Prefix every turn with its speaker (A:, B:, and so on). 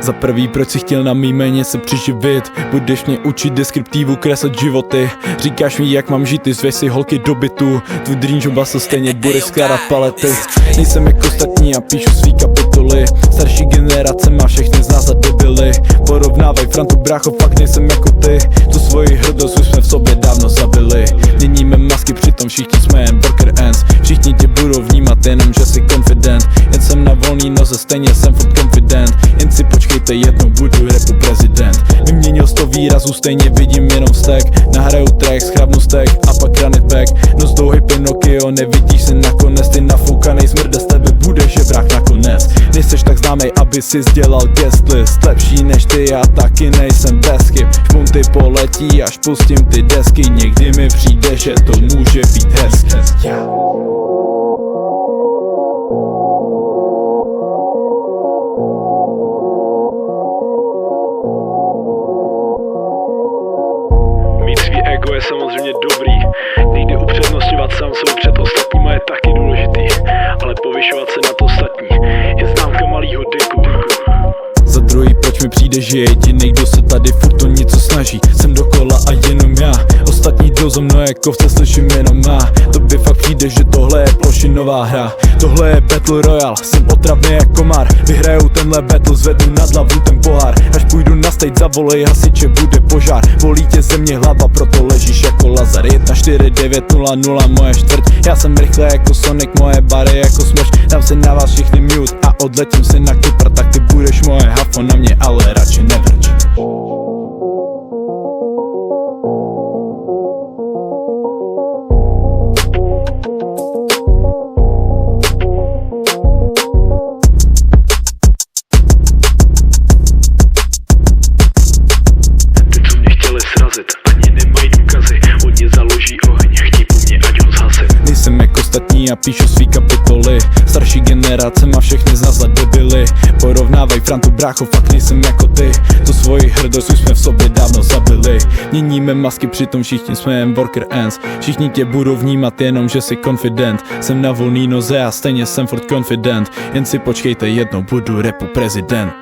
A: Za prvý, proč si chtěl na mý jméně se přiživit? Budeš mě učit deskriptivu, kresat životy. Říkáš mi, jak mám žít, ty zveš si holky do bytu. Tvůj dream job se stejně bude skládat palety. Nejsem jako ostatní a píšu svý kapitoly. Starší generace má všechny z nás za debily. Porovnávaj Frantu, brácho, fakt nejsem jako ty. Tu svoji hrdost už jsme v sobě dávno zabili. Měníme masky, přitom všichni jsme jen worker ants. Všichni tě budou vnímat jenom, že jsi confident. Jen jsem na volný noze, stejně jsem furt confident. Jen si počkejte, jednou budu rapu prezident. Vyměnil 100 výrazů, stejně vidím jenom vztek. Nahraju track, schrabnu stack a pak run it back. Nos dlouhý Pinokio, nevidíš se nakonec. Ty nafoukanej smrde, z tebe bude žebrák nakonec. Nejseš tak známej, aby si dělal guest list. Lepší než ty, já taky nejsem bez chyb. Špunty poletí, až pustím ty desky. Někdy mi přijde, že to může být hezky.
B: Mít svý ego je samozřejmě dobrý. Někdy upřednostňovat sám sebe před ostatníma je taky důležitý. Ale povyšovat se nad ostatní je známka malýho diku.
A: Za druhý, proč mi přijde, že jedinej, kdo se tady furt o něco snaží. Jsem dokola a jenom já. Ostatní jdou za mnou jako vce, slyším jenom já. Tobě fakt přijde, že tohle je plošinová hra. Tohle je Battle Royale, jsem otravný jak komár. Vyhraju tenhle battle, zvednu nad hlavu ten pohár. Až půjdu na stage, zavolej hasiče, bude požár. Volí tě země hlava, proto ležíš jako Lazar. 14900 moje čtvrt. Já jsem rychle jako Sonic, moje bary jako smrš. Dám si na vás všichni mute a odletím si na Kypr. Tak ty budeš moje hafo, na mě ale radši nevrč. Nejsem jako ostatní a píšu svý kapitoly. Starší generace má všechny z nás za debily. Porovnávaj Frantu, brácho, fakt nejsem jako ty. Tu svoji hrdost už jsme v sobě dávno zabili. Měníme masky, přitom všichni jsme jen worker ants. Všichni tě budou vnímat jenom, že jsi confident. Jsem na volný noze a stejně jsem furt confident. Jen si počkejte, jednou budu rapu prezident.